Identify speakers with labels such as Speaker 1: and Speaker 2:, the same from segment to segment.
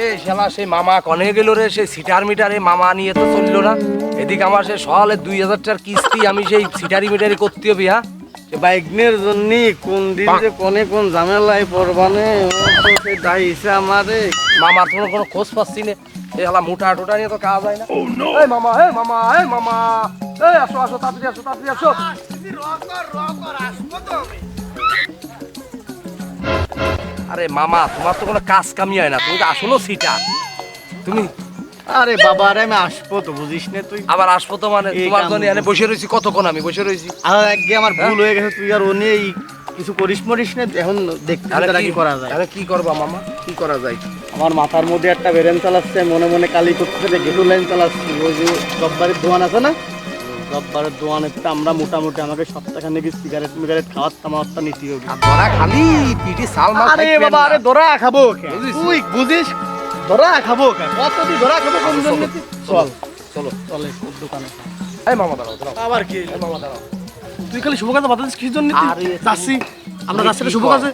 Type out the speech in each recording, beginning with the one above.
Speaker 1: এ শালা সেই মামা কনে গেল রে, সেই সিটার মিটারে মামা নিয়ে তো চললো না। এদিকে আমার সে সকালে 2000 টাকার কিস্তি, আমি সেই সিটারি মিটারি করতে হবে। হ্যাঁ,
Speaker 2: বাইকনের জন্য কোন দিন যে কোন ঝামেলায় পড়বানে দাইছে আমারে।
Speaker 1: মামার কোনো খোঁজ পাচ্ছি না। এই শালা মুঠা টুটা নিয়ে তো কাজ হয় না। এই মামা, এই মামা, এই মামা, এই আসো আসো, তাড়াতাড়ি আসো, তাড়াতাড়ি আসো। আরে মামা, তোমার তো কোনো কাজ কামি হয় না, তুমি তো আসলো সিটার। তুমি
Speaker 2: আরে বাবা রে, আমি আসবো তো, বুঝিস না তুই।
Speaker 1: আবার আসবো তো মানে
Speaker 2: এই
Speaker 1: তোমার
Speaker 2: কাম
Speaker 1: জন্য এনে বসে রয়েছি কতক্ষণ, আমি বসে রয়েছি।
Speaker 2: আর একগে আমার ভুল হয়ে গেছে, তুই আর ও নিয়ে কিছু করিস মরিস না। এখন দেখতে কি করা যায়।
Speaker 1: আরে কি করবা মামা, কি করা যায়?
Speaker 2: আমার মাথার মধ্যে একটা বেরেন চালাচ্ছে, মনে মনে কালি করতেছে, গেটু লাইন চালাচ্ছি। ওই যে রব্বারের দোয়ান আছে না, রব্বারের দোয়ানের তো আমরা মোটামুটি আমাকে সপ্তাহখানে সিগারেট মিগারেট খাওয়ার তামাওয়ারটা নিতে হবে।
Speaker 1: ধরা খালি পিটি সালমা।
Speaker 2: আরে বাবা, আরে ধরা খাবো কেন?
Speaker 1: বুঝিস?
Speaker 2: তুই বুঝিস ধরা খাবো কেন? কতদিন ধরা খাবো কোন জন্য? চল
Speaker 1: চলো
Speaker 2: চলে ওর দোকানে।
Speaker 1: এই মামা দাঁড়াও, দাঁড়াও।
Speaker 2: আবার কি?
Speaker 1: এই মামা দাঁড়াও।
Speaker 2: তুই খালি শুভ কাজে বাধা দিস কি জন্য?
Speaker 1: আরে
Speaker 2: যাচ্ছি আমরা,
Speaker 1: তুমি
Speaker 2: যাচ্ছি
Speaker 1: কি
Speaker 2: শুভ
Speaker 1: কও?
Speaker 2: কাজে।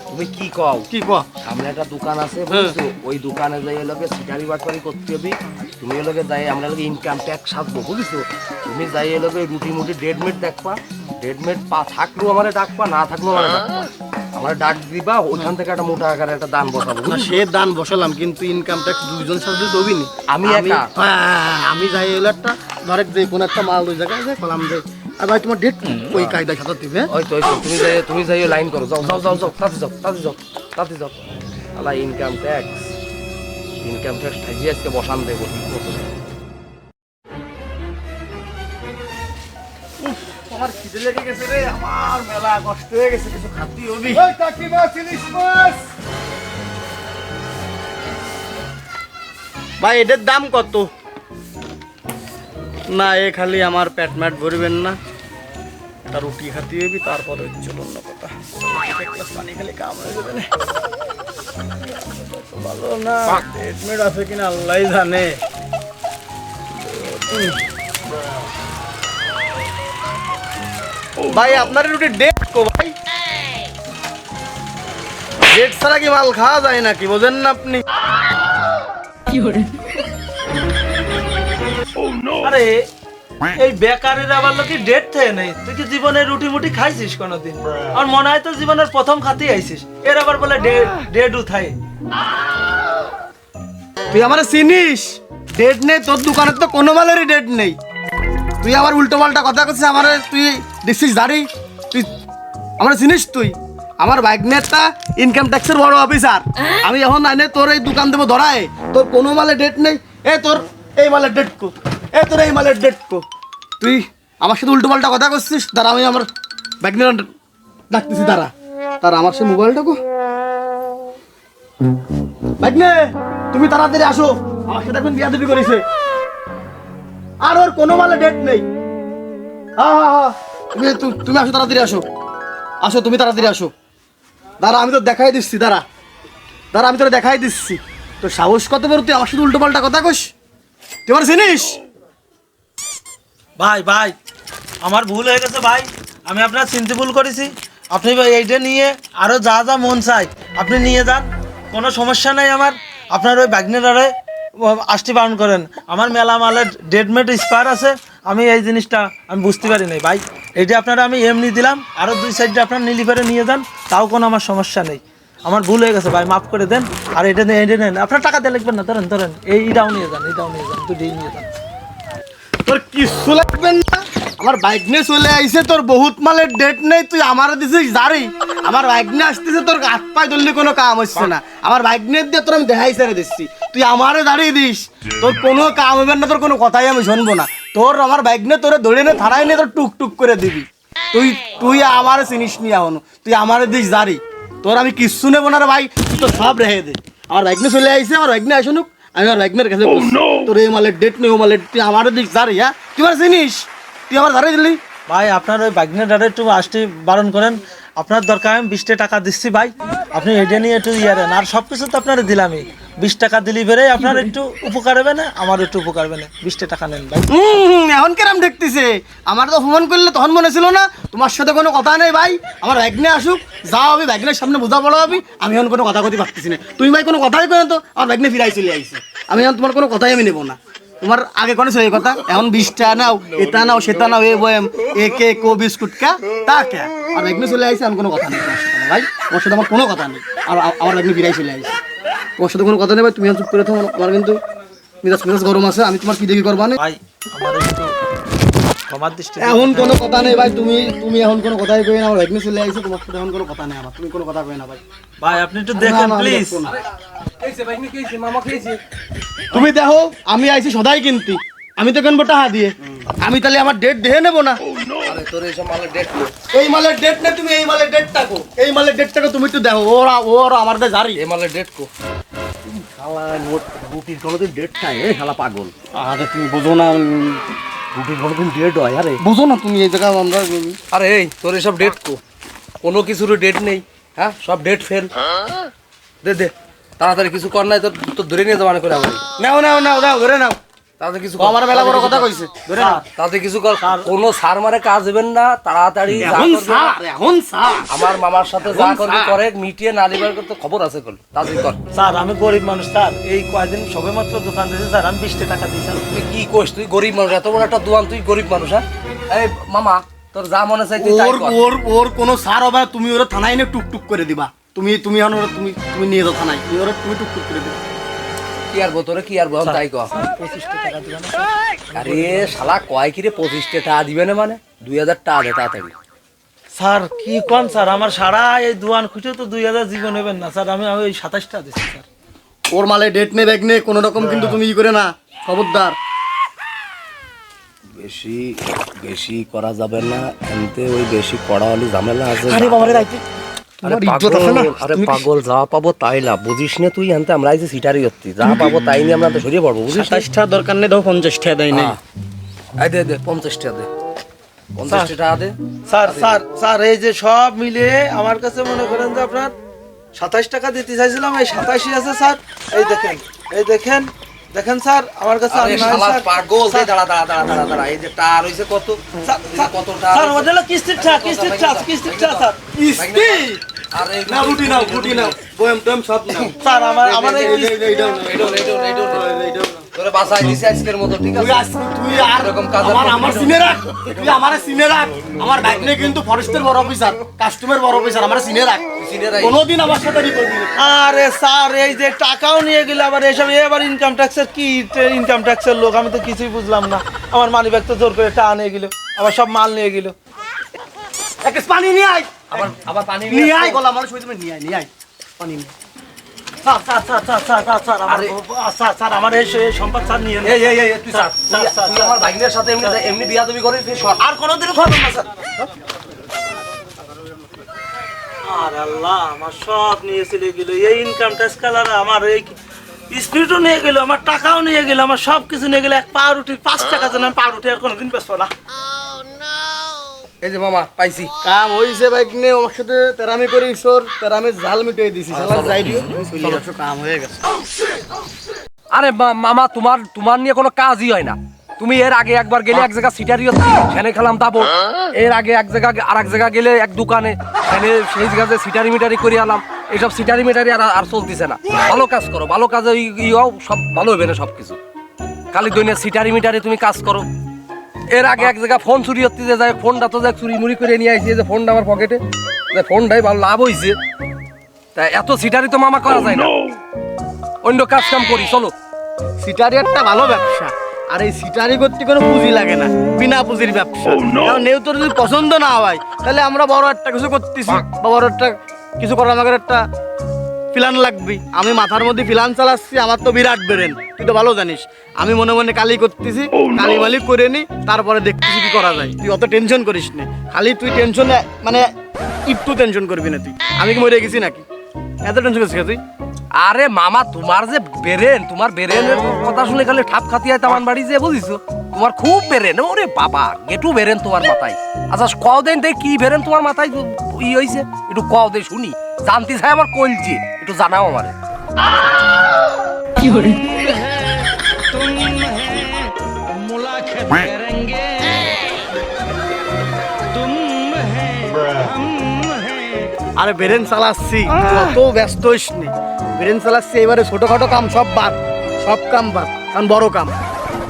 Speaker 1: তুমি কি কও?
Speaker 2: কি কো?
Speaker 1: সামনে একটা দোকান আছে বুঝছো, ওই দোকানে যাই লোকে সিটারি বাটপারি করতে হবে। তুমি লোকে যাই, আমরা লোকে ইনকাম ট্যাক্স সাজবো বুঝছো। তুমি যাই লোকে রুটি মুটি ডেডমেট দেখবা, ডেডমেট পা থাকলেও আমারে ডাকবা, না থাকলেও আমারে ডাকবা। আমার ডাক দিবা, ওইখান থেকে একটা মোটা আকারে একটা দান বসাবো।
Speaker 2: না সে দান বসালাম, কিন্তু ইনকাম ট্যাক্স দুইজন সাথে দবি নি।
Speaker 1: আমি একা?
Speaker 2: আমি যাই হলো একটা ধরে যে কোন একটা মাল ওই জায়গায় যায় কলাম যাই। আর ভাই তোমার ডেট ওই কায়দায় সাথে দিবে।
Speaker 1: ওই তো তুমি যাই লাইন করো, যাও যাও যাও যাও, তাতে যাও, তাতে যাও, তাতে যাও। আলা ইনকাম ট্যাক্স ঠাইজি আজকে বসান দেবো ঠিক মতো।
Speaker 2: আমার খিদে লেগে গেছে রে, আমার মেলা কষ্ট হয়ে গেছে, কিছু খাতি হবি। ভাই এটার দাম কত? না এ খালি আমার পেট ম্যাট ভরবেন না, একটা রুটি খাতি হবি, তারপরে চলো অন্য কথা। এক গ্লাস পানি খালি কাম হয়ে যাবে না। ভালো না, পেট ম্যাট আছে কিনা আল্লাহ জানে। ভাই আপনার রুটি ডেট কো ভাই? ডেট ছাড়া কি মাল খাওয়া যায় নাকি, বোঝেন না আপনি?
Speaker 3: আরে এই বেকারের আবার লোকে ডেট থাকে নাই। তুই কি জীবনে রুটি মুটি খাইছিস কোনোদিন? আমার মনে হয় তো জীবনের প্রথম খাতি আইছিস, এর আবার বলে ডেট উঠাই।
Speaker 2: তুই আমার চিনিস? ডেট নেই তোর দোকানে, তো কোনো মালেরই ডেট নেই। তুই আবার উল্টো পাল্টা কথা করছিস আমার। তুই দেখছিস দাঁড়ি? তুই আমার চিনিস? তুই আমার বাইকনেরটা ইনকাম ট্যাক্সের বড় অফিসার। আমি এখন আইনে তোর এই দোকান দেবো ধরায়, তোর কোনো মালের ডেট নেই। এ তোর এই মালের ডেট কো, এ তোর এই মালের ডেট কো। তুই আমার সাথে উল্টো পাল্টা কথা করছিস। দাঁড়া, আমি আমার বাইকনের ডাকতেছি, দাঁড়া তারা আমার সে মোবাইলটা কো। বাইকনে তুমি তাড়াতাড়ি আসো, আমার সাথে এখন বিয়াদবি করেছে। আর ওর কোনো মালে ডেট নেই। হ্যাঁ হ্যাঁ হ্যাঁ, তুমি আসো, তাড়াতাড়ি আসো, আসো তুমি তাড়াতাড়ি আসো। দাঁড়া আমি তো দেখাই দিচ্ছি, দাঁড়া দাঁড়া আমি তোর দেখাই দিচ্ছি। তোর সাহস কত বড়, তুই আমার সাথে উল্টো পাল্টা কথা কস? তুই আমার চিনিস?
Speaker 3: ভাই ভাই আমার ভুল হয়ে গেছে ভাই, আমি আপনার চিনতে ভুল করেছি। আপনি এইটা নিয়ে আরো যা যা মন চাই আপনি নিয়ে যান, কোনো সমস্যা নাই আমার। আপনার ওই বাগনেরারে আসতে বারণ করেন। আমার মেলা মালের ডেডমেট স্পার আছে, আমি এই জিনিসটা আমি বুঝতে পারি নাই ভাই। এইটা আপনারা আমি এমনি দিলাম, আরও 2 সাইডে আপনার নিলিভারে নিয়ে যান, তাও কোনো আমার সমস্যা নেই। আমার ভুল হয়ে গেছে ভাই, মাফ করে দেন। আর এটা নেন, আপনার টাকা দিয়ে লিখবেন না, ধরেন এইটাও নিয়ে যান, দুটোই নিয়ে যান।
Speaker 2: তোর কিচ্ছু লাগবে না, আমার বাইক নিয়ে চলে আইছে, তোর বহুত মালের ডেট নেই। তুই আমার দিছিস জারি, আমার বাইক নিয়ে আসতেছে, তোর হাত পায়ে ধরলে কোনো কাম হচ্ছে না। আমার বাইক নিয়ে দিয়ে তোর আমি দেখাই ছেড়ে দিচ্ছি, তুই আমারে দাঁড়িয়ে দিস, তোর কোনো কাম হবে না, তোর কোনো কথাই আমি শুনবো না। তোর আমার বাইক নিয়ে তোরে ধরে নিয়ে থানায় নিয়ে তোর টুক টুক করে দিবি। তুই আমারে চিনিস নি এখনো, তুই আমারে দিস জারি, তোর আমি কিচ্ছু নেবো না রে ভাই। তুই তো সব রেখে দে, আমার বাইক নিয়ে চলে আইছে, আমার বাইক নিয়ে আসুন, আমি আমার বাইকনের কাছে তোর এই মালের ডেট নেই, ও মালের তুই আমার দিক জারি। হ্যাঁ তুই আমার চিনিস, তুই আমার ধারে দিলি।
Speaker 3: ভাই আপনার ওই বাগনেটারে একটু আসতে বারণ করেন। আপনার দরকার আমি 20 টাকা দিচ্ছি ভাই, আপনি এটা নিয়ে একটু ইয়ে দেন। আর সব কিছু তো আপনারা দিলামই, 20 টাকা দিলি বেড়ে আপনার একটু উপকার হবে না, আমার একটু উপকার হবে না। 20 টাকা নেন ভাই।
Speaker 2: এখন কেরাম দেখতেছে আমার তো অপমান করলে তখন মনে ছিল না তোমার সাথে কোনো কথা নেই ভাই, আমার ভাগ্নে আসুক যা হবে ভাগ্নের সামনে বোঝা পড়া হবে, আমি এখন কোনো কথা কথা পারতেছি না। তুমি ভাই কোনো কথাই করে তো আমার ভাগ্নে ফিরাই চলে আইছে, আমি এখন তোমার কোনো কথাই আমি নেবো না। তোমার আগে কোনো সেই কথা, এখন 20 টাকা নাও, এটা নাও সেটা নাও, এ বয়াম এ কে কো বিস্কুট কা তা কে, আর ভাগ্নে চলে আইছে, আমি কোনো কথা নেই তোমার সাথে ভাই, তোমার সাথে আমার কোনো কথা নেই। আর আমার ভাগ্নে ফিরাই চলে আইছে, তোমার সাথে কোনো কথা নেই ভাই, তুমি চুপ করে থাকো, আমার কিন্তু মেজাজ গরম আছে, আমি তোমার কি দেখি করবা না
Speaker 3: ভাই আমার একটু ক্ষমার দৃষ্টি
Speaker 2: এখন কোনো কথা নেই ভাই, তুমি এখন কোনো কথাই কই না, আমার ভাগ্নে চলে আইছে, তোমার সাথে এখন কোনো কথা নেই আমার, তুমি কোনো কথা কই না ভাই।
Speaker 3: ভাই আপনি একটু দেখেন
Speaker 2: না, আমি
Speaker 3: প্লিজ।
Speaker 2: দেখবো না।
Speaker 1: খেয়েছে ভাই খেয়েছে, মামা খেয়েছে।
Speaker 2: তুমি দেখো আমি আইছি সদাই কিনতি, আমি তো কিনবো টাকা দিয়ে, আমি তাহলে আমার ডেট দেখে নেবো না?
Speaker 1: আরে তোর এইসব মালের ডেট কো?
Speaker 2: এই মালের ডেট না, তুমি এই মালের ডেটটা কো, এই মালের ডেটটাকে তুমি একটু দেখো, ওরা আমার কাছে জারি।
Speaker 1: এই মালের ডেট কো? শালা নোট রুটির কোনোদিন ডেট নাই, এই শালা পাগল।
Speaker 2: আরে তুমি বোঝো না,
Speaker 1: রুটির কোনোদিন ডেট হয়? আরে
Speaker 2: বোঝো না তুমি এই জায়গায় আমরা
Speaker 1: আরে এই তোর এসব ডেট কো? কোনো কিছুর ডেট নেই, হ্যাঁ সব ডেট ফেল। দে দে তাড়াতাড়ি, কিছু কর নাই তোর, তোর ধরে নিয়ে যাবানা করে আমার।
Speaker 2: নাও নাও নাও নাও ধরে নাও,
Speaker 1: তাড়াতাড়ি কিছু
Speaker 2: ও আমার বেলা বড় কথা কইছে, ধরে নাও।
Speaker 1: তাড়াতাড়ি কিছু কর, কোনো সার মারে কাজ হবেন না, তাড়াতাড়ি যা
Speaker 2: এখন
Speaker 1: করবি।
Speaker 2: স্যার, এখন স্যার,
Speaker 1: আমার মামার সাথে যা
Speaker 2: এখন
Speaker 1: করবি
Speaker 2: স্যার।
Speaker 1: করে, মিটিয়ে নালিবার করতে খবর আছে কল, তাড়াতাড়ি কর।
Speaker 3: স্যার আমি গরিব মানুষ স্যার, এই কয়দিন সবে মাত্র দোকান দিয়েছি স্যার, আমি 20 টাকা দিয়েছি।
Speaker 1: তুই কি কইস? তুই গরিব মানুষ, এত বড় একটা দোকান, তুই গরিব মানুষ? হ্যাঁ এই মামা, তোর যা মনে চাই তুই তাই
Speaker 2: ওর
Speaker 1: কর।
Speaker 2: ওর ওর কোনো সার হবে না, তুমি ওরা থানায় নিয়ে টুকটুক করে দিবা, তুমি এখন ওরা তুমি তুমি নিয়ে যাও থানায়, তুমি ওরা তুমি টুকটুক করে দিবা।
Speaker 1: কি আর তোরে কি আর বল তাই কর।
Speaker 3: 25 টাকা দিবেন?
Speaker 1: আরে শালা কয় কিরে 25 টাকা দিবে না, মানে 2000 টাকা দে তাড়াতাড়ি।
Speaker 3: স্যার কি কোন স্যার, আমার সারা এই দোকান খুঁজে তো 2000 জীবন নেবেন না স্যার, আমি ওই 27 টাকা দিচ্ছি স্যার।
Speaker 2: ওর মালে ডেট নেই ব্যাগ নেই কোনো রকম, কিন্তু তুমি ই করে না, খবরদার।
Speaker 1: বেশি বেশি করা যাবে না, এনতে ওই বেশি করা হলে ঝামেলা আছে।
Speaker 2: আরে বাবারে রাইতে
Speaker 1: আরে
Speaker 2: তোমার ইজ্জত আছে না?
Speaker 1: আরে পাগল, যা পাবো তাই না, বুঝিস না তুই? এনতে আমরা এই যে সিটারি হচ্ছি, যা পাবো তাই নিয়ে আমরা তো সরিয়ে পড়বো, বুঝিস না?
Speaker 2: 27 টাকা দরকার নেই, দাও 50 টাকা দেয় নেই।
Speaker 1: এই দে দে 50 টাকা দে, 50 টাকা দে।
Speaker 3: স্যার স্যার স্যার এই যে সব মিলিয়ে আমার কাছে মনে করেন যে আপনার 27 টাকা দিতে চাইছিলাম, এই 87 আছে স্যার। এই দেখেন, এই দেখেন, দেখেন স্যার আমার কাছে
Speaker 1: আরে
Speaker 3: আমি নাই
Speaker 1: শালা
Speaker 3: স্যার।
Speaker 1: পাগল,
Speaker 3: স্যার,
Speaker 1: দাঁড়া দাঁড়া দাঁড়া দাঁড়া দাঁড়া, এই যে টাকা রইছে কত?
Speaker 3: স্যার,
Speaker 1: এই যে কত টাকা
Speaker 3: স্যার
Speaker 1: রইছে?
Speaker 3: ওদের হলো কিস্তির টাকা, কিস্তির টাকা, কিস্তির টাকা স্যার।
Speaker 2: কিস্তি
Speaker 1: আরে
Speaker 2: না, রুটি নাও, রুটি নাও, বয়াম টয়াম সব নাও।
Speaker 3: স্যার আমার এই
Speaker 2: এই দাও না,
Speaker 1: এই দাও। তোরে বাসায় দিছি আজকের মতো, ঠিক
Speaker 2: তুই
Speaker 1: আছে?
Speaker 2: তুই আর
Speaker 1: এরকম কাজ
Speaker 2: আমার সিনে রাখ, তুই আমার সিনে রাখ, আমার ব্যাগ নেই কিন্তু ফরেস্টের বড় অফিসার, কাস্টমের বড় অফিসার, আমার সিনে রাখ,
Speaker 1: সিনে রাখ।
Speaker 2: কোনোদিন আমার সাথে ই করবি না।
Speaker 3: আরে স্যার এই যে টাকাও নিয়ে গেল, আবার এসব এবার ইনকাম ট্যাক্সের কি ইনকাম ট্যাক্সের লোক, আমি তো কিছুই বুঝলাম না। আমার মানি ব্যাগ তো জোর করে টাকা নিয়ে গেল, আবার সব মাল নিয়ে গেল।
Speaker 2: এক গ্লাস পানি নিয়ে আয়,
Speaker 1: আবার আবার পানি
Speaker 2: নিয়ে আয়, গলা মানুষ হইতে নিয়ে আয়, নিয়ে আয় পানি নিয়ে।
Speaker 3: Sir sir sir sir sir sir sir sir sir আমার এই সম্পদ স্যার নিয়ে
Speaker 1: এই তুই স্যার, তুই আমার ভাগ্নের সাথে এমনি বিয়াদবি করে তুই সর।
Speaker 3: আর কোনোদিনও খাবেন না স্যার। আর আল্লাহ আমার সব নিয়ে চলে গেল, এই ইনকাম ট্যাক্স কালার আমার এই স্পিডও নিয়ে গেল, আমার টাকাও নিয়ে গেল, আমার সব কিছু নিয়ে গেল। এক পাউরুটি 5 টাকা যেন আমি পাউরুটি আর কোনোদিন বেচবো না।
Speaker 1: এই যে মামা পাইছি।
Speaker 2: কাম হইছে বাইক নিয়ে আমার সাথে তেরামি করি, সর তেরামি জাল মিটিয়ে দিছি, শালা যাই দিও, চলে আসো, কাম হয়ে গেছে।
Speaker 1: আরে মামা, তোমার নিয়ে কোনো কাজই হয় না। তুমি এর আগে একবার গেলে এক জায়গা সিটারি সেনে খেলাম দাবো, এর আগে এক জায়গা আর এক জায়গা গেলে এক দোকানে সেনে সেই জায়গাতে সিটারি মিটারি করে আলাম। এইসব সিটারি মিটারি আর চলতেছে না। ভালো কাজ করো, ভালো কাজে ইও সব ভালো হবে না সব কিছু। খালি দৈনিক সিটারি মিটারি তুমি কাজ করো। এর আগে এক জায়গা ফোন চুরি হতে যে যায়, ফোনটা তো যাক চুরি মুড়ি করে নিয়ে আসি, যে ফোনটা আমার পকেটে, যে ফোনটাই ভালো লাভ হয়েছে। তাই এত সিটারি তো মামা করা যায় না, অন্য কাজ কাম করি চলো।
Speaker 2: সিটারি একটা ভালো ব্যবসা, আর এই সিটারি করতে কোনো পুঁজি লাগে না, বিনা পুঁজির ব্যবসা। কারণ নেও তোর যদি পছন্দ না হয়, তাহলে আমরা বড় একটা কিছু করতেছি, বা বড় একটা কিছু করার আমাদের একটা প্ল্যান লাগবে। আমি মাথার মধ্যে প্ল্যান চালাচ্ছি, আমার তো বিরাট বেরেন, তুই তো ভালো জানিস। আমি মনে মনে কালি করতেছি, কালি মালি করে নি, তারপরে দেখতেছি কি করা যায়। তুই অত টেনশন করিস না, খালি তুই টেনশনে মানে একটু টেনশন করবি না তুই। আমি কি মরে গেছি নাকি? এত টেনশন করছিস তুই?
Speaker 1: আরে মামা, তোমার যে বেরেন, তোমার বেরেনের কথা শুনে খালি ঠাপ খাতিয়ায় তামান বাড়ি যে বুঝিছো, তোমার খুব বেরেন। ওরে বাবা, গেটু বেরেন তোমার মাথায়। আচ্ছা কও দেন দেখ কি বেরেন তোমার মাথায় ই হয়েছে, একটু কও দে শুনি, জানতে চাই আমার কলজি, একটু জানাও আমারে।
Speaker 2: আরে ব্রেন চালাচ্ছি, অত ব্যস্ত হইস নি। ব্রেন চালাচ্ছি, এবারে ছোটখাটো কাম সব বাদ, সব কাম বাদ, কারণ বড় কাম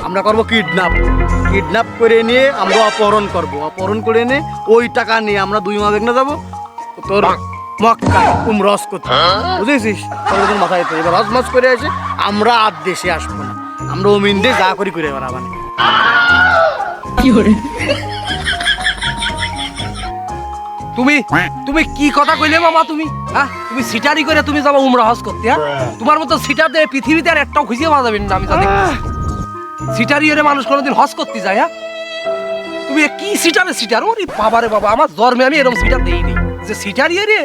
Speaker 2: আমরা করবো কিডন্যাপ। কিডন্যাপ করে নিয়ে আমরা অপহরণ করব, অপহরণ করে নিয়ে ওই টাকা নিয়ে আমরা 2 মা বেগনা যাবো তোর মক্কা উমরস করতে, বুঝেছিস? তোর মাথায় তো এবার হজ মজ করে এসে আমরা আর দেশে আসবো না, আমরা ওমিন দিয়ে যা করি করে বেড়াবানি।
Speaker 1: তুমি তুমি কি কথা কইলে মামা? তুমি হ্যাঁ, তুমি সিটারি করে তুমি যাবো উমরা হজ করতে? হ্যাঁ, তোমার মতো সিটার দিয়ে পৃথিবীতে আর একটাও খুঁজে পাওয়া যাবে না। আমি জানি সিটারি এর মানুষ কোনোদিন হজ করতে যায়? হ্যাঁ, তুমি কি সিটারে সিটার? ওরে বাবা রে বাবা, আমার জন্মে আমি এরকম সিটার দেইনি যে সিটারি রে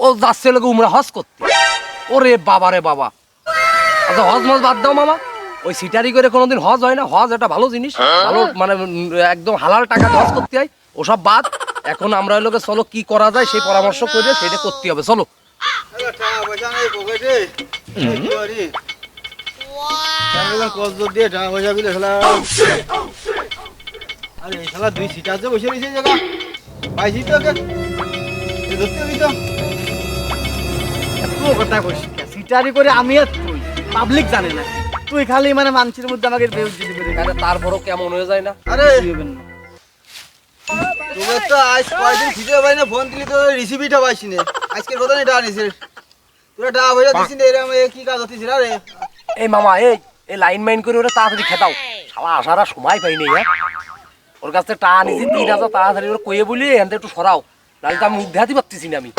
Speaker 1: ও যাচ্ছে লোক উমরা হজ করতে। ওরে বাবা রে বাবা, আচ্ছা হজ মজ বাদ দাও মামা, ওই সিটারি করে কোনোদিন হজ হয় না। হজ একটা ভালো জিনিস, ভালো মানে একদম হালাল টাকা হজ করতে হয়, ওসব বাদ। এখন আমরা লোকে চলো কি করা যায় সেই পরামর্শ করে সেটা করতে হবে। চলো
Speaker 2: সিটারি করে আমি আর তুই, পাবলিক জানে না, তুই খালি মানে মানুষের মধ্যে আমাকে বেউজ্জতি করে দিবি।
Speaker 1: তারপরও কেমন হয়ে যায় না?
Speaker 4: আরে তোকে তো আজ কয়দিন খিদে পাই না, ফোন দিলি তো রিসিভিটা পাইছি না। আজকের কথা নেই, ডা নিছিস তোরা, ডা হয়ে দিছিস না। এরকম কি কাজ হতিস রে?
Speaker 1: এই মামা, এই লাইন মাইন করে ওরা তাড়াতাড়ি খেতাও, শালা আসার আর সময় পাইনি। হ্যাঁ, ওর কাছ থেকে টাকা নিছি 3000, তাড়াতাড়ি ওরা কয়ে বলি এখান থেকে একটু সরাও, নাহলে তো আমি মুখ দেখাতে পারতেছি না। আমি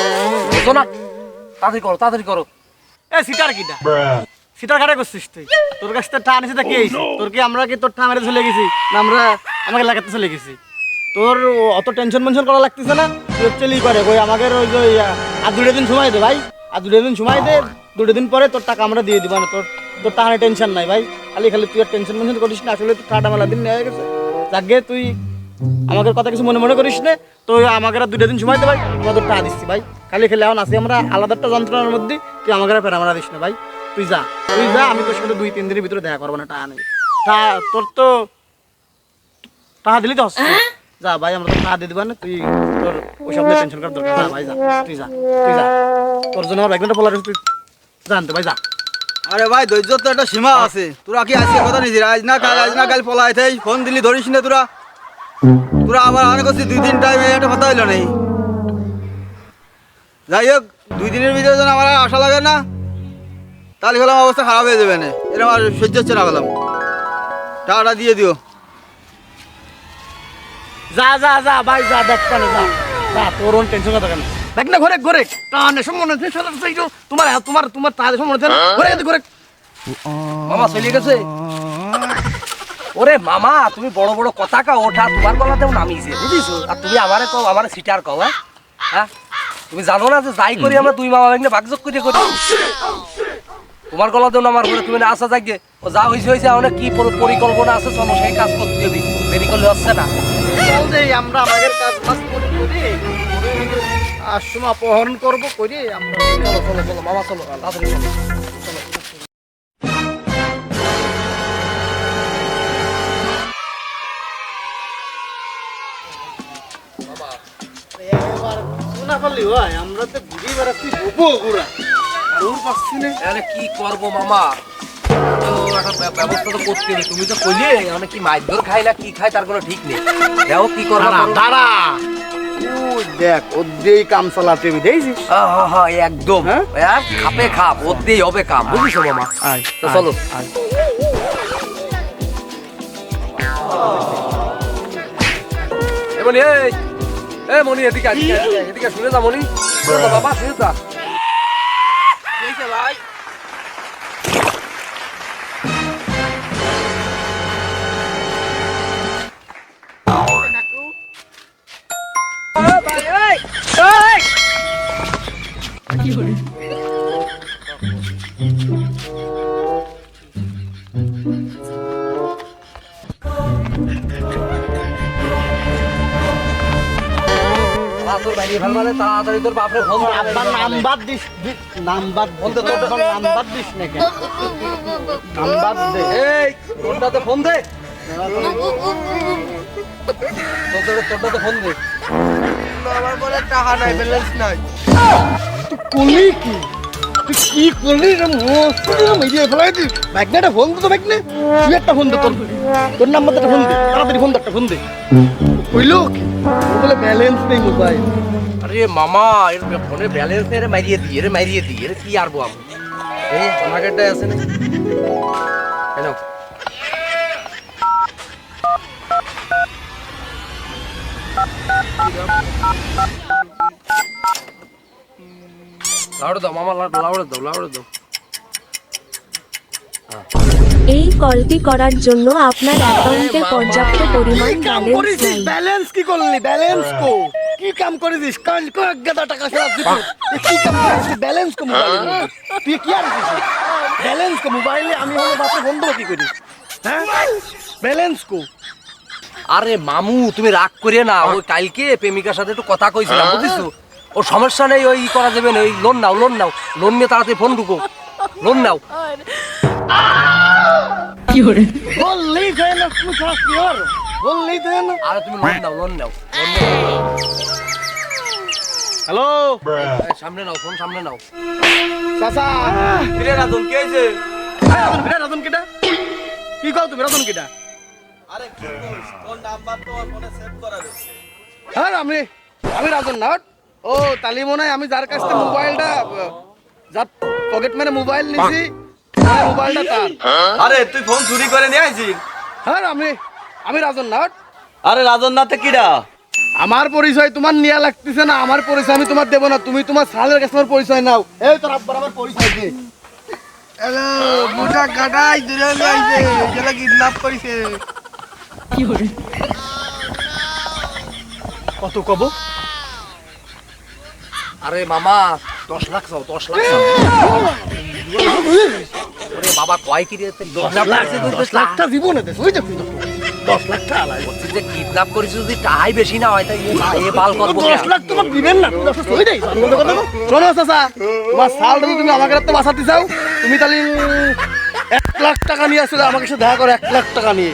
Speaker 1: বুঝছো না? তাড়াতাড়ি করো, তাড়াতাড়ি করো।
Speaker 2: এ সিটার কিটা, সিটার কাটা করছিস তুই? তোর কাছ থেকে টাকা নিছি তা কি হইছে? তোর কি আমরা কি তোর টাকা মেরে চলে গেছি না আমরা আমাকে লাগাতে চলে গেছি? তোর অত টেনশন মেনশন করা লাগতেছে না, তুই অ্যাকচুয়ালি করে ওই আমাদের ওই যে আর 2 দিন সময় দে ভাই, আর 2 দিন সময় দে, 2 দিন পরে তোর টাকা আমরা দিয়ে দিব না। তোর তোর টাকা নিয়ে টেনশন নাই ভাই, খালি খালি তুই আর টেনশন মেনশন করিস না। আসলে তোর টাকাটা মেলা দিন নেওয়া গেছে, যাকে তুই আমাদের কথা কিছু মনে মনে করিস না। তো আমাকে আর 2 দিন সময় দে ভাই, আমরা তোর টাকা দিচ্ছি ভাই। খালি খেলে এখন আসি আমরা আলাদা একটা যন্ত্রণার মধ্যে, তুই আমাকে আর ফেরা মারা দিস না ভাই। তুই যা, তুই যা, আমি তোর সাথে 2-3 দিনের ভিতরে দেখা করবো না, টাকা নেই। তোর তো টাকা দিলি তো হচ্ছে, যা ভাই, আমরা তো টাকা দিয়ে দিবা না। তুই তোর ওইসব নিয়ে টেনশন করার দরকার না ভাই, যা তুই যা, তুই যা, তোর জন্য আমার ব্যাগটা পোলা তুই জানতে ভাই, যা।
Speaker 4: আরে ভাই, ধৈর্যর তো একটা সীমা আছে। তোরা কি আজকের কথা নিছিস? আজ না কাল পলাই থাই, ফোন দিলি ধরিস না তোরা। তোরা আবার আনে করছিস 2-3 টাইম, একটা কথা হইলো নেই। যাই হোক, 2 দিনের ভিতরে যেন আমার আর আশা লাগে না, তাহলে হলাম অবস্থা খারাপ হয়ে যাবে না। এরকম আর সহ্য হচ্ছে না। হলাম টাকাটা দিয়ে দিও।
Speaker 2: যা যা যা ভাই, যা, দেখতে যা যা, তোর টেনশন কথা কেন? দেখ না ঘরে ঘরে টানে সম্মান আছে, তোমার তোমার তোমার তাদের সম্মান আছে না, ঘরে ঘরে।
Speaker 1: মামা চলে গেছে। ওরে মামা, তুমি বড় বড় কথা কাও, ওঠা তোমার গলাতেও নামিয়েছে, বুঝিস? আর তুমি আমারে কও, আমারে সিটার কও? হ্যাঁ হ্যাঁ, তুমি জানো না যে যাই করি আমরা 2 মামা ভেঙে ভাগযোগ করে করি? তোমার গলাতেও নামার পরে তুমি আসা যাকে ও যা হয়েছে হয়েছে, অনেক কি পরিকল্পনা আছে, চলো সেই কাজ করতে হবে, দেরি করলে হচ্ছে না।
Speaker 2: আমরা আমাদের কাজ বাজ করি, আর সময় অপহরণ করবো করি আমরা।
Speaker 1: চলো চলো চলো মামা, চলো তাড়াতাড়ি চলো।
Speaker 2: আমরা তো ঘুরে বেড়াচ্ছি, ঘুরা আর ওর পাচ্ছি না।
Speaker 1: আরে কি করবো মামা, তো একটা ব্যবস্থা তো করতে হবে। তুমি তো কইলে মানে কি মাইদর খাই না কি খাই তার কোনো ঠিক নেই। দেখো কি করবো।
Speaker 2: দাঁড়া, ওই দেখ ওর দিয়েই কাম চালাতে হবে, দেখছিস?
Speaker 1: হ্যাঁ একদম,
Speaker 2: হ্যাঁ?
Speaker 1: খাপে খাপ, ওর দিয়েই হবে কাম, বুঝিস মামা?
Speaker 2: আয়
Speaker 1: তো চলো। মনি, এই মনি, এদিকে এদিকে শুনে যা মনি, শুনে যা বাবা, শুনে যা। ভাই তোর বাইরে ফেল মানে তাড়াতাড়ি তোর বাপরে ফোন দে।
Speaker 2: আব্বার নাম্বার দিস নাম্বার বলতে তোর নাম্বার দিস না কেন নাম্বার দে
Speaker 1: এই তোরটাতে ফোন দে, তোরটাতে ফোন দে।
Speaker 3: আমার বলে টাকা নাই, ব্যালেন্স নাই।
Speaker 2: তুই করলি কি তুই কি করলি রে মস্ত মেরিয়ে ফেলাই তুই ব্যাগনাটা ফোন তো ব্যাগনে তুই একটা ফোন দে তোর নাম্বারটা ফোন দে তাড়াতাড়ি ফোন দে একটা ফোন দে কইলো কি ও বলে ব্যালেন্স নেই মোবাইল
Speaker 1: আরে মামা এর ফোনে ব্যালেন্স নেই রে, মারিয়ে দি এর কি আরবো আমি। এই আমাকে একটা আছে না কেন লাউড়ে দাও মামা, লাউড়ে দাও।
Speaker 5: এই কলটি করার জন্য আপনার অ্যাকাউন্টে পর্যাপ্ত পরিমাণ
Speaker 2: কাম
Speaker 5: ব্যালেন্স
Speaker 2: করেছিস
Speaker 5: নাই।
Speaker 2: ব্যালেন্স কি করলি ব্যালেন্স কো কি কাম করেছিস কাল কো এক গাদা টাকা সারা দিব কি কাম করেছিস ব্যালেন্স কো মোবাইলে তুই কি আর দিছিস ব্যালেন্স কো মোবাইলে আমি হলো বাপে বন্ধ কি করি হ্যাঁ ব্যালেন্স কো
Speaker 1: আরে মামু তুমি রাগ করিয়ে না, ওই কালকে প্রেমিকার সাথে একটু কথা কইছিলাম বুঝিছো, ও সমস্যা নেই, ওই করা যাবে না, ওই লোন নাও লোন নিয়ে তাড়াতাড়ি ফোন ঢুকো, লোন নাও।
Speaker 2: বললেই যায় না তুই খাস কি আর বললেই যায় না
Speaker 1: আরে তুমি লোন নাও।
Speaker 2: হ্যালো
Speaker 1: সামনে নাও, ফোন সামনে নাও।
Speaker 2: চাচা
Speaker 4: কিরে রাজন কি হয়েছে?
Speaker 2: রাজন কেটা কি কও তুমি রাজন কেটা
Speaker 4: আরে কি কইছ? তোর নাম্বার তো ওর ফোনে সেভ করা রয়েছে।
Speaker 2: হ্যাঁ আমি রাজন না ও তালি মনে হয় আমি যার কাছ থেকে মোবাইলটা যার পকেট মেরে মোবাইল নিছি ওই মোবাইলটা তার
Speaker 4: আরে তুই ফোন চুরি করে নিয়ে আইছিস?
Speaker 2: হ্যাঁ আমি রাজন না
Speaker 4: আরে রাজন নাতে কিডা?
Speaker 2: আমার পরিচয় তোমার নিয়া লাগতেছে না, আমার পরিচয় আমি তোমার দেবো না, তুমি তোমার সালের কাছে আমার পরিচয় নাও। এই তোর আব্বার আমার পরিচয় দে।
Speaker 3: হ্যালো, মোটা কাটাই দূরে যাইছে, গেলে কিডন্যাপ করিছে।
Speaker 2: কত কব
Speaker 1: আরে মামা 10 লাখ চাও, 10 লাখ চাও। ওরে বাবা কয় কি রে, 10 লাখ
Speaker 2: 10 লাখটা জীবনে দে ওই যে 10 লাখটা আলাই
Speaker 1: বলছি যে কিডন্যাপ করিস, যদি টাকাই বেশি না হয় তাই এ বাল করবো
Speaker 2: 10 লাখ তোমার দিবেন না তুমি সই দেই শোনো চাচা তোমার সালটা যদি তুমি আমাকে রাতে বাঁচাতে চাও তুমি তাহলে 1 লাখ টাকা নিয়ে আসলে আমাকে সাথে দেখা করো 1 লাখ টাকা নিয়ে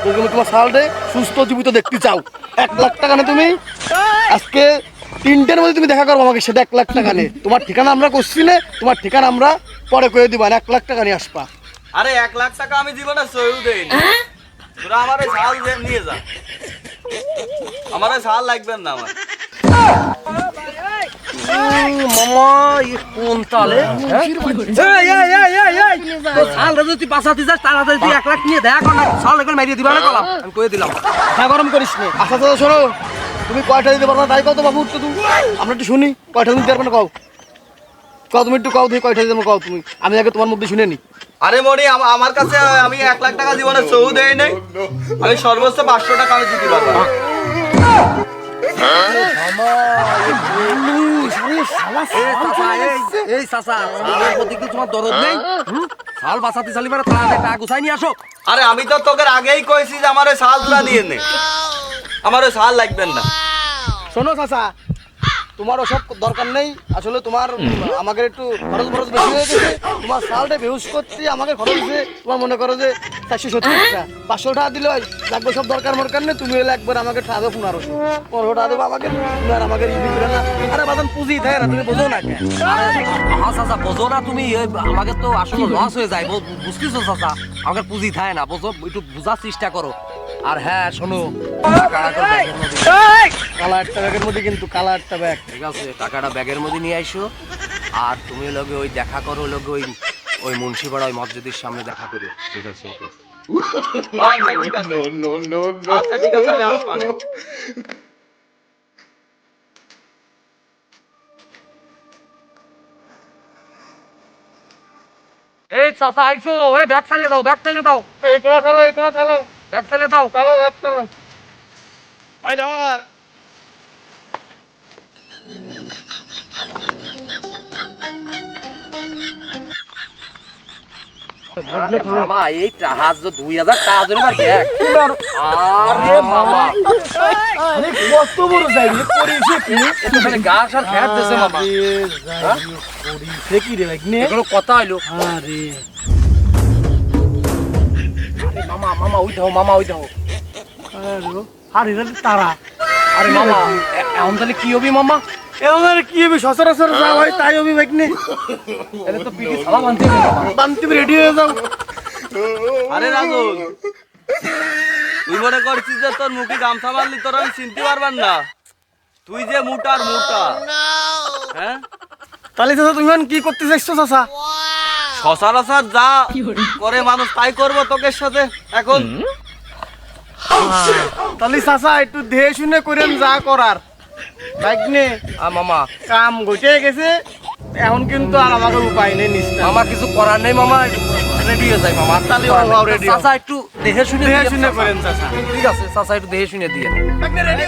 Speaker 2: যদি তুমি তোমার সালটা সুস্থ জীবিত দেখতে চাও 1 লাখ টাকা নিয়ে তুমি আজকে 3টের মধ্যে তুমি দেখা করবো আমাকে সেটা 1 লাখ টাকা নিয়ে তোমার ঠিকানা আমরা করছি না, তোমার ঠিকানা আমরা পরে করে দিবা 1 লাখ টাকা নিয়ে আসবা।
Speaker 4: আরে 1 লাখ টাকা আমি জীবনে সইও দেই না। তোরা আমার এই শাল নিয়ে যা, আমার এই শাল লাগবে না আমার।
Speaker 1: মামা এ কোন তালে সালটা যদি বাঁচাতে যাস তাড়াতাড়ি তুই 1 লাখ নিয়ে দেখা কর না, সাল এখন মারিয়ে দিবা না কলাম আমি কয়ে দিলাম।
Speaker 2: মাথা গরম করিস নে। আচ্ছা দাদা শোনো তুমি কয়টা দিতে পারো না তাই কও তো বাবু উঠতে তুমি আমরা একটু শুনি কয়টা দিতে পারবে না কও তুমি একটু কও দিয়ে কয়টা দিতে পারবে কও তুমি আমি আগে তোমার মুখ দিয়ে শুনে নি।
Speaker 4: আরে মনি আমার কাছে আমি 1 লাখ টাকা জীবনে সইও দেই নাই, আমি সর্বোচ্চ 500 টাকা আমি দিতে পারবো।
Speaker 1: এই চাচা সালের প্রতি কি তোমার দরদ নেই? সাল বাঁচাতে চালি মানে তাড়াতাড়ি টাকা গুছাই নিয়ে আসো।
Speaker 4: আরে আমি তো তোকে আগেই কইছি যে আমার ওই শাল তোরা দিয়ে নে, আমার ওই শাল লাগবে না।
Speaker 2: শোনো চাচা তোমার ওসব দরকার নেই, আসলে তোমার আমাকে একটু খরচ বেশি হয়ে গেছে, তোমার সালটা বেহুশ করতে আমাকে খরচ হয়েছে তোমার মনে করো যে 470 টাকা 500 টাকা দিলে লাগবে, সব দরকার নেই, তুমি হলে একবার আমাকে টাকা 1500 টাকা দেবো আমাকে, তুমি আর আমাকে ইদি করে না। আরে বাদাম পুঁজি থাকে না তুমি বোঝো না কেন?
Speaker 1: হ্যাঁ চাচা বোঝো না তুমি, আমাকে তো আসলে লস হয়ে যায় বুঝতেছো চাচা, আমাকে পুঁজি থাকে না, বোঝো একটু বোঝার চেষ্টা করো। আর হ্যাঁ শোনো
Speaker 2: কালা একটা ব্যাগের মধ্যে কিন্তু কালা একটা ব্যাগ
Speaker 1: ঠিক আছে, টাকাটা ব্যাগের মধ্যে নিয়ে আইসো। আর তুমি লগে ওই দেখা করো লগে ওই মুন্সিপাড়া ওই মসজিদের সামনে দেখা করো। ঠিক আছে এই চাচা আইছো, ওই ব্যাগ ফেলে দাও, ব্যাগ ফেলে দাও, ব্যাগ ফেলে দাও। মামা এই হাত 2000 টাকা জন্য আর দেখ আরে মামা
Speaker 2: আরে কত বড় জায়গা করেছে কি
Speaker 1: এটা মানে গাছ আর ফ্যাট দিছে মামা
Speaker 2: করেছে কি রে ভাগ্নে
Speaker 1: এগুলো কথা হইলো
Speaker 2: আরে
Speaker 1: মামা মামা ওই দাও
Speaker 2: আরে তারা
Speaker 1: আরে মামা এখন তাহলে কি হবি মামা
Speaker 2: এবার কি হবে সচরাচর যা হয় তাই হবে ভাগ্নে
Speaker 1: এটা তো পিটি সালা বানতে হবে মামা
Speaker 2: বান্তি রেডি হয়ে যাও
Speaker 4: আরে রাজুল তুই মনে করছিস যে তোর মুখে গামছা মারলি তোর আমি চিনতে পারবার না তুই যে মোটা হ্যাঁ
Speaker 2: তাহলে চাচা তুমি এখন কি করতে চাইছো চাচা
Speaker 4: সচরাচর যা করে মানুষ তাই করবো তোকের সাথে এখন
Speaker 2: তাহলে চাচা একটু দেখে শুনে করেন যা করার ভাগ্নে
Speaker 1: মামা
Speaker 2: কাম ঘটে গেছে এখন কিন্তু আর আমাকে উপায় নেই নিশ্চয়
Speaker 1: মামা কিছু করার নেই মামা রেডি হয়ে যায় মামা
Speaker 2: তাহলে ready হও।
Speaker 1: চাচা একটু দেখে শুনে
Speaker 2: দেখে
Speaker 1: দিয়ে
Speaker 2: শুনে
Speaker 1: চাচা।
Speaker 2: করেন চাচা
Speaker 1: ঠিক আছে চাচা একটু দেখে শুনে দিয়ে
Speaker 2: ভাগ্নে রেডি